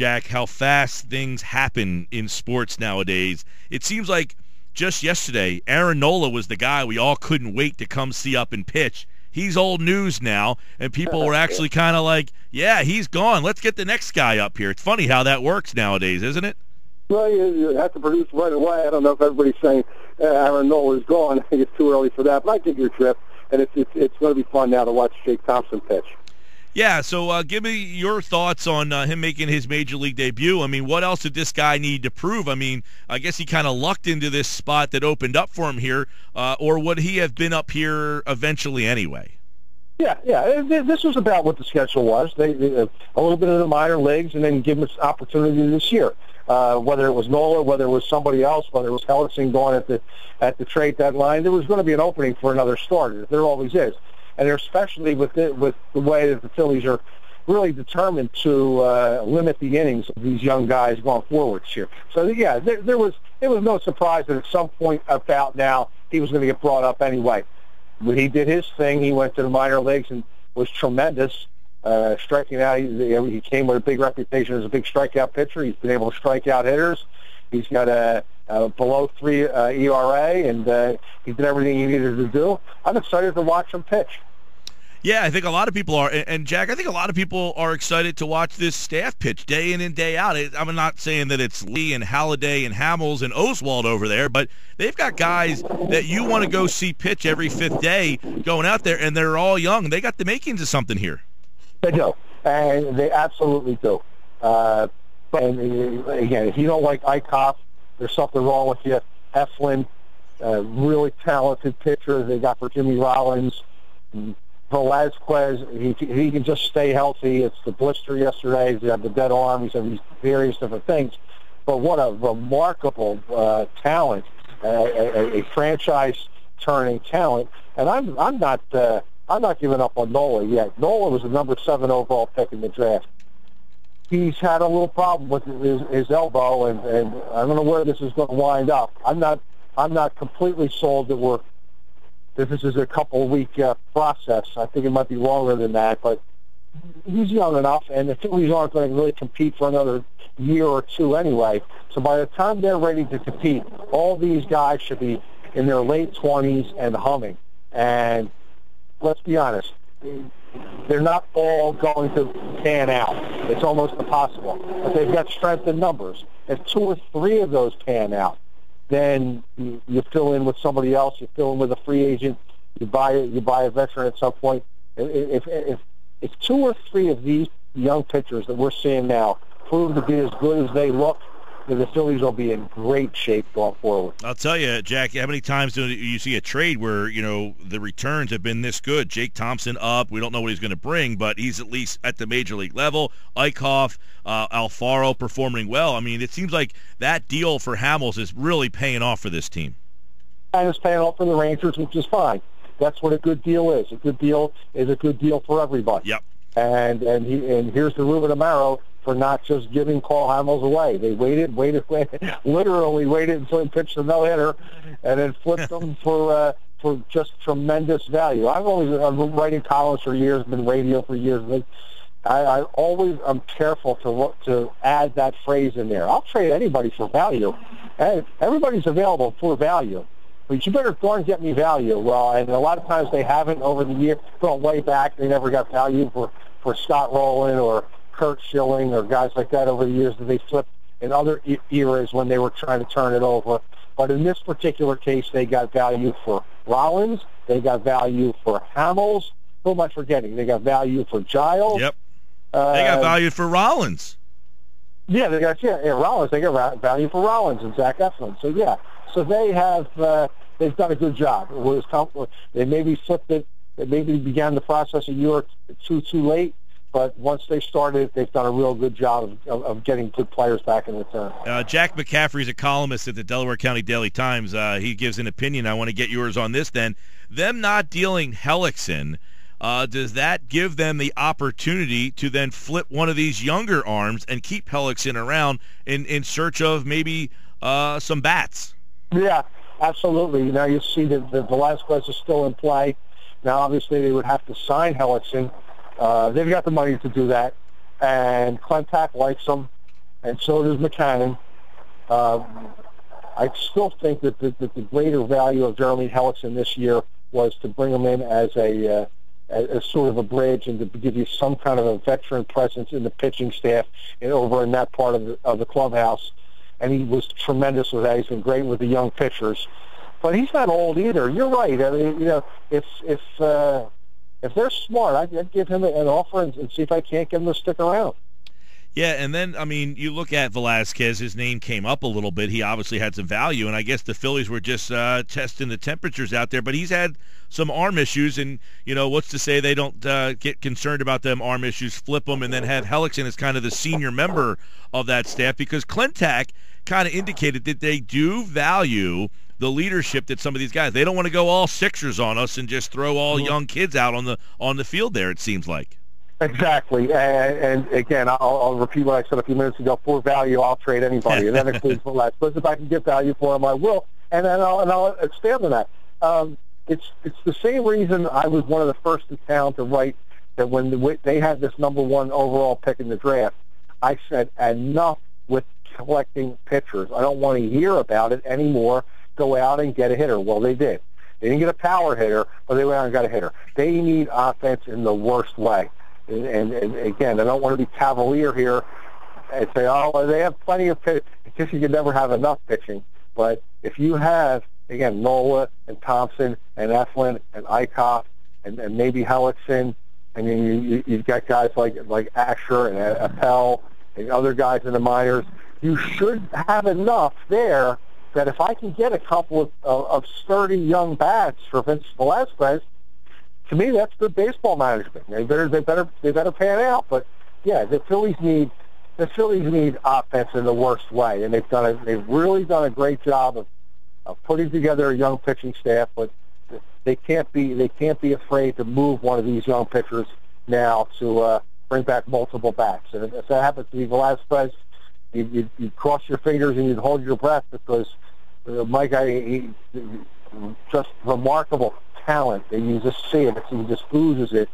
Jack, how fast things happen in sports nowadays. It seems like just yesterday, Aaron Nola was the guy we all couldn't wait to come see up and pitch. He's old news now, and people were actually kind of like, yeah, he's gone. Let's get the next guy up here. It's funny how that works nowadays, isn't it? Well, you have to produce right away. I don't know if everybody's saying Aaron Nola is gone. I think it's too early for that, but I think your trip, and it's going to be fun now to watch Jake Thompson pitch. Yeah, so give me your thoughts on him making his major league debut. I mean, what else did this guy need to prove? I mean, I guess he kind of lucked into this spot that opened up for him here, or would he have been up here eventually anyway? Yeah. This was about what the schedule was. They a little bit of the minor leagues, and then give him an opportunity this year. Whether it was Nola, whether it was somebody else, whether it was Hellickson going at the trade deadline, there was going to be an opening for another starter. There always is. And especially with the way that the Phillies are really determined to limit the innings of these young guys going forward this year. So, yeah, there was no surprise that at some point about now he was going to get brought up anyway. But he did his thing. He went to the minor leagues and was tremendous, striking out. He came with a big reputation as a big strikeout pitcher. He's been able to strike out hitters. He's got a below 3 ERA, and he did everything he needed to do. I'm excited to watch him pitch. Yeah, I think a lot of people are. And, Jack, I think a lot of people are excited to watch this staff pitch day in and day out. I'm not saying that it's Lee and Halladay and Hamels and Oswald over there, but they've got guys that you want to go see pitch every fifth day going out there, and they're all young. They got the makings of something here. They do, and they absolutely do. But, again, if you don't like Eichhoff, there's something wrong with you. Eflin, really talented pitcher they got for Jimmy Rollins. Velazquez, he can just stay healthy. It's the blister yesterday. He had the dead arm. He's had these various different things. But what a remarkable talent, a franchise-turning talent. And I'm not giving up on Nola yet. Nola was the number 7 overall pick in the draft. He's had a little problem with his elbow, and I don't know where this is going to wind up. I'm not completely sold that this is a couple-week process. I think it might be longer than that, but he's young enough, and the Phillies aren't going to really compete for another year or two anyway. So by the time they're ready to compete, all these guys should be in their late 20s and humming. And let's be honest, they're not all going to pan out. It's almost impossible. But they've got strength in numbers. If 2 or 3 of those pan out, then you fill in with somebody else. You fill in with a free agent. You buy a veteran at some point. If 2 or 3 of these young pitchers that we're seeing now prove to be as good as they look, then the Phillies will be in great shape going forward. I'll tell you, Jack, how many times do you see a trade where, the returns have been this good? Jake Thompson up. We don't know what he's going to bring, but he's at least at the major league level. Eichhoff, Alfaro performing well. I mean, it seems like that deal for Hamels is really paying off for this team. And it's paying off for the Rangers, which is fine. That's what a good deal is. A good deal is a good deal for everybody. Yep. And here's the Ruben Amaro for not just giving Paul Hamels away. They waited, literally waited until he pitched a no-hitter, and then flipped them for just tremendous value. I've been writing columns for years, been radio for years. I always am careful to add that phrase in there. I'll trade anybody for value, and everybody's available for value. But you better go and get me value. Well, and a lot of times they haven't over the year. Going way back, they never got value for Scott Rowland or Kurt Schilling or guys like that over the years that they flipped in other eras when they were trying to turn it over. But in this particular case, they got value for Rollins. They got value for Hamels. Who am I forgetting? They got value for Giles. Yep. They got value for Rollins. Yeah, Rollins. They got value for Rollins and Zach Eflin. So yeah, so they have they've done a good job. They maybe flipped it. They maybe began the process a year or two too late. But once they started, they've done a real good job of getting good players back in return. Jack McCaffery is a columnist at the Delaware County Daily Times. He gives an opinion. I want to get yours on this then. Them not dealing Hellickson, does that give them the opportunity to then flip one of these younger arms and keep Hellickson around in search of maybe some bats? Yeah, absolutely. Now you see that the Velazquez is still in play. Now, obviously, they would have to sign Hellickson. They've got the money to do that, and Klentak likes him. and so does McCann. I still think that the greater value of Jeremy Hellickson this year was to bring him in as as sort of a bridge and to give you some kind of a veteran presence in the pitching staff and over in that part of the clubhouse. And he was tremendous with that. He's been great with the young pitchers. But he's not old either. You're right. I mean, if they're smart, I'd give him an offer and see if I can't get him to stick around. Yeah, and then, I mean, you look at Velasquez, his name came up a little bit. He obviously had some value, and I guess the Phillies were just testing the temperatures out there. But he's had some arm issues, and, what's to say they don't get concerned about them arm issues, flip them, and then have Hellickson as kind of the senior member of that staff, because Clintack kind of indicated that they do value the leadership that some of these guys, they don't want to go all Sixers on us and just throw all young kids out on the field there, it seems like. Exactly, and again, I'll repeat what I said a few minutes ago. For value, I'll trade anybody, and that includes Velasquez. If I can get value for him, I will, and I'll expand on that. It's the same reason I was one of the first in town to write that when they had this number 1 overall pick in the draft, I said enough with collecting pitchers. I don't want to hear about it anymore. Go out and get a hitter. Well, they did. They didn't get a power hitter, but they went out and got a hitter. They need offense in the worst way. And again, I don't want to be cavalier here and say, oh, they have plenty of pitching. Because you can never have enough pitching. But if you have, again, Nola and Thompson and Eflin and Eichhoff and maybe Hellickson, and then you've got guys like Asher and Appel and other guys in the minors, you should have enough there that if I can get a couple of sturdy young bats for Vince Velasquez, to me, that's good baseball management. They better pan out. But yeah, the Phillies need offense in the worst way, and they've really done a great job of putting together a young pitching staff. But they can't be afraid to move one of these young pitchers now to bring back multiple bats. And if that happens to be Velasquez, you cross your fingers and you hold your breath, because Mike, he just remarkable talent. You just see it. He just oozes it.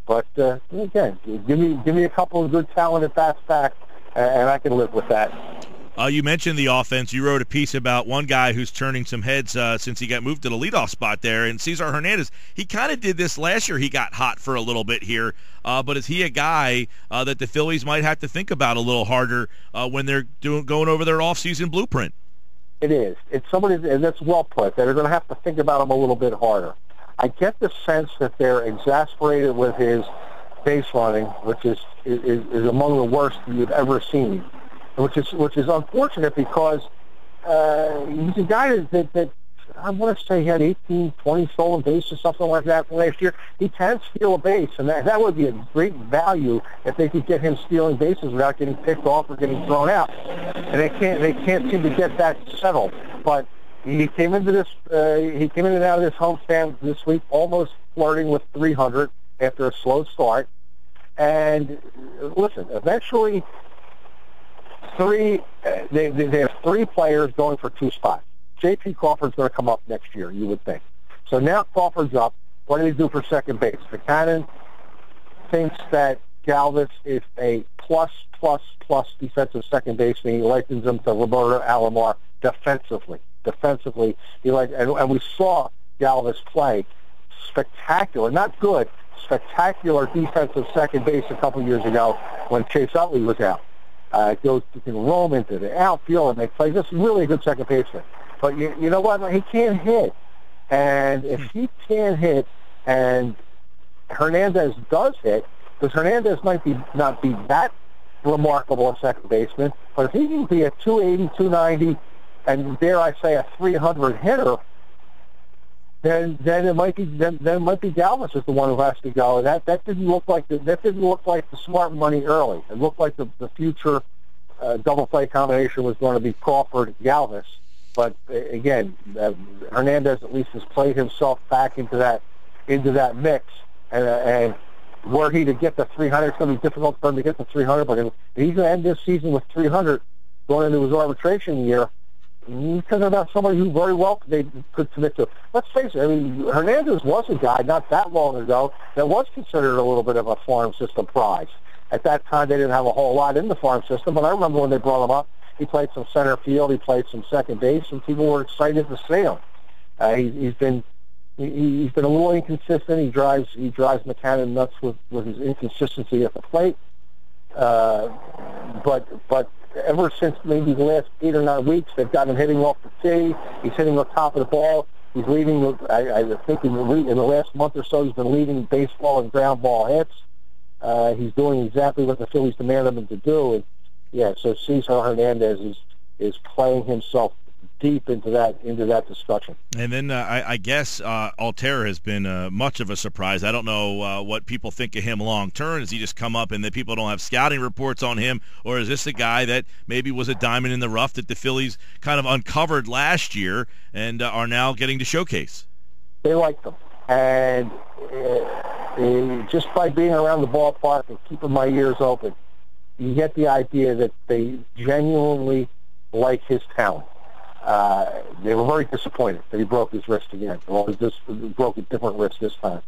But again, give me a couple of good talented bats back, and I can live with that. You mentioned the offense. You wrote a piece about one guy who's turning some heads since he got moved to the leadoff spot there, and Cesar Hernandez. He kind of did this last year. He got hot for a little bit here, but is he a guy that the Phillies might have to think about a little harder when they're going over their offseason blueprint? It is. It's somebody, and that's well put, that are going to have to think about him a little bit harder. I get the sense that they're exasperated with his base running, which is among the worst you've ever seen, which is unfortunate, because he's a guy that I want to say he had 18, 20 stolen bases, something like that from last year. He can steal a base, and that would be a great value if they could get him stealing bases without getting picked off or getting thrown out. And they can't seem to get that settled. But he came in and out of this homestand this week almost flirting with 300 after a slow start. And listen, eventually they have 3 players going for 2 spots. J.P. Crawford's going to come up next year, you would think. So now Crawford's up. What do they do for second base? McCann thinks that Galvis is a plus defensive second baseman. He likens him to Roberto Alomar defensively. And we saw Galvis play spectacular, not good, spectacular defensive second base a couple years ago when Chase Utley was out. You can roam into the outfield and make plays. This is really a good second baseman. But you know what? He can't hit. And if he can't hit and Hernandez does hit, because Hernandez might not be that remarkable a second baseman, but if he can be a 280, 290, and dare I say a 300 hitter, then it might be Galvis is the one who has to go. That didn't look like the smart money early. It looked like the future double play combination was going to be Crawford Galvis. But again, Hernandez at least has played himself back into that mix, and were he to get the 300, it's going to be difficult for him to get the 300. But if he's going to end this season with 300 going into his arbitration year, he's talking about somebody who very well they could commit to. Let's face it. I mean, Hernandez was a guy not that long ago that was considered a little bit of a farm system prize, At that time, they didn't have a whole lot in the farm system, but I remember when they brought him up, he played some center field, he played some second base, and people were excited to see him. He's been a little inconsistent. He drives McCann nuts with his inconsistency at the plate. But ever since maybe the last 8 or 9 weeks, they've got him hitting off the tee. He's hitting the top of the ball. He's leading. I think in the last month or so, he's been leading baseball and ground ball hits. He's doing exactly what the Phillies demanded him to do. And yeah, so Cesar Hernandez is playing himself deep into that discussion. And then I guess Altherr has been much of a surprise. I don't know what people think of him long term. Does he just come up and then people don't have scouting reports on him, or is this a guy that maybe was a diamond in the rough that the Phillies kind of uncovered last year and are now getting to showcase? They like them, and just by being around the ballpark and keeping my ears open, you get the idea that they genuinely like his talent. They were very disappointed that he broke his wrist again. Well, he just broke a different wrist this time,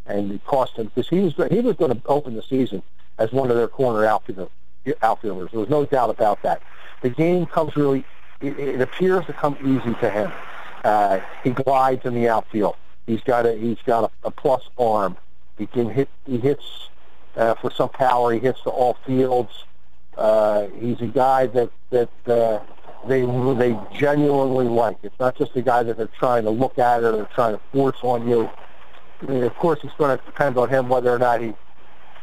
and it cost him because he was going to open the season as one of their corner outfielders. There was no doubt about that. The game comes really. It appears to come easy to him. He glides in the outfield. He's got a plus arm. He can hit. He hits for some power. He hits to all fields. He's a guy that they genuinely like. It's not just a guy that they're trying to look at or they're trying to force on you. I mean, of course, it's going to depend on him whether or not he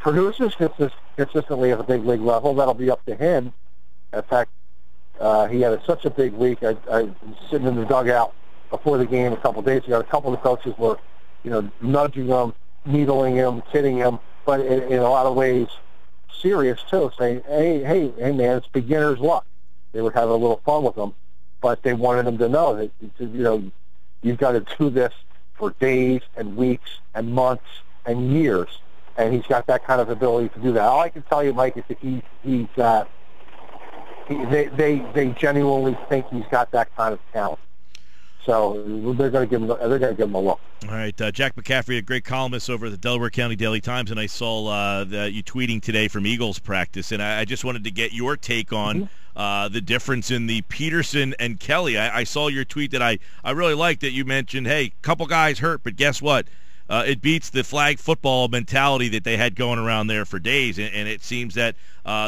produces consistently at a big league level. That'll be up to him. In fact, he had such a big week. I was sitting in the dugout before the game a couple of days ago. A couple of the coaches were, nudging him, needling him, kidding him, but in a lot of ways serious too, saying, hey, man, it's beginner's luck. They would have a little fun with him, but they wanted him to know that, you've got to do this for days and weeks and months and years, and he's got that kind of ability to do that. All I can tell you, Mike, is that they genuinely think he's got that kind of talent. So they're going to give him a look. All right, Jack McCaffery, a great columnist over at the Delaware County Daily Times, and I saw you tweeting today from Eagles practice, and I just wanted to get your take on the difference in the Peterson and Kelly. I saw your tweet that I really liked, that you mentioned, hey, couple guys hurt, but guess what? It beats the flag football mentality that they had going around there for days, and it seems that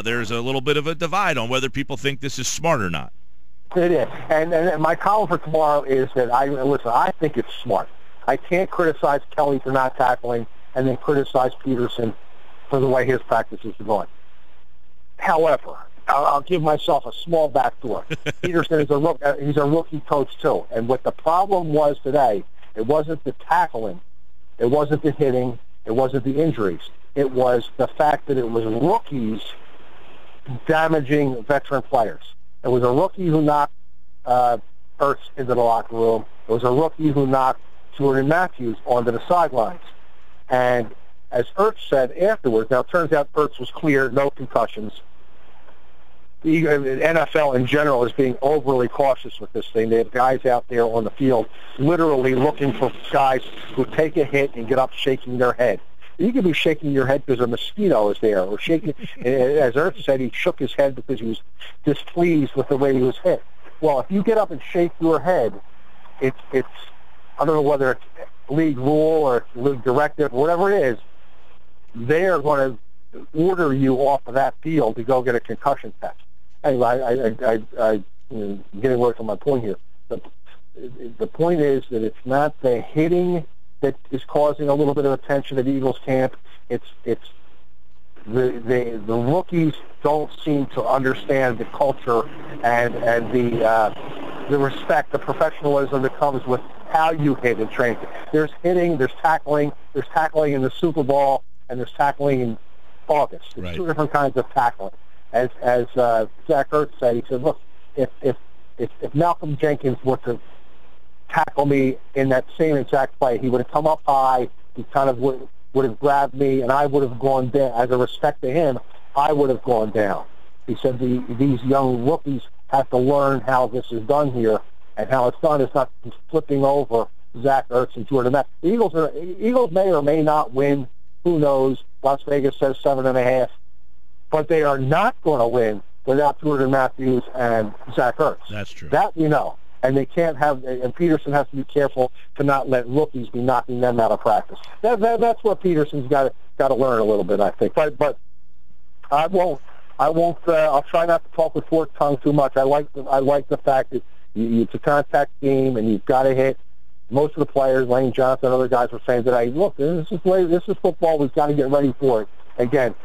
there's a little bit of a divide on whether people think this is smart or not. It is. And my column for tomorrow is that I think it's smart. I can't criticize Kelly for not tackling and then criticize Peterson for the way his practices are going. However, I'll give myself a small backdoor. Peterson is he's a rookie coach too. And what the problem was today, it wasn't the tackling, it wasn't the hitting, it wasn't the injuries. It was the fact that it was rookies damaging veteran players. It was a rookie who knocked Ertz into the locker room. It was a rookie who knocked Jordan Matthews onto the sidelines. And as Ertz said afterwards, now it turns out Ertz was clear, no concussions. The NFL in general is being overly cautious with this thing. They have guys out there on the field literally looking for guys who take a hit and get up shaking their head. You could be shaking your head because a mosquito is there, or shaking. As Ertz said, he shook his head because he was displeased with the way he was hit. Well, if you get up and shake your head, it's I don't know whether it's league rule or league directive, whatever it is, they are going to order you off of that field to go get a concussion test. Anyway, I getting away from my point here. The point is that it's not the hitting that is causing a little bit of attention at Eagles camp. It's the rookies don't seem to understand the culture and the respect, the professionalism that comes with how you hit in training. There's hitting, there's tackling in the Super Bowl, and there's tackling in August. It's right. Two different kinds of tackling. As Zach Ertz said, he said, look, if Malcolm Jenkins were to tackle me in that same exact play, he would have come up high, he kind of would have grabbed me, and I would have gone down. As a respect to him, I would have gone down. He said these young rookies have to learn how this is done here, and how it's done is not flipping over Zach Ertz and Jordan Matthews. The Eagles may or may not win. Who knows? Las Vegas says 7.5. but they are not going to win without Jordan Matthews and Zach Ertz. That's true. That we know. And they can't have, and Peterson has to be careful to not let rookies be knocking them out of practice. That's what Peterson's got to learn a little bit, I think. But I won't. I'll try not to talk with forked tongue too much. I like the fact that it's a contact game and you've got to hit. Most of the players, Lane Johnson, other guys were saying today, look, this is football. We've got to get ready for it. Again,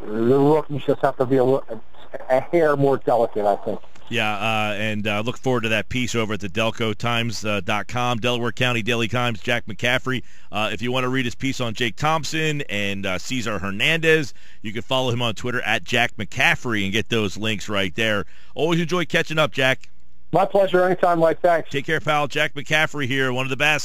the rookies just have to be a hair more delicate, I think. Yeah, and look forward to that piece over at the DelcoTimes.com, Delaware County Daily Times, Jack McCaffery. If you want to read his piece on Jake Thompson and Cesar Hernandez, you can follow him on Twitter at Jack McCaffery and get those links right there. Always enjoy catching up, Jack. My pleasure. Anytime, Mike. Thanks. Take care, pal. Jack McCaffery here, one of the best.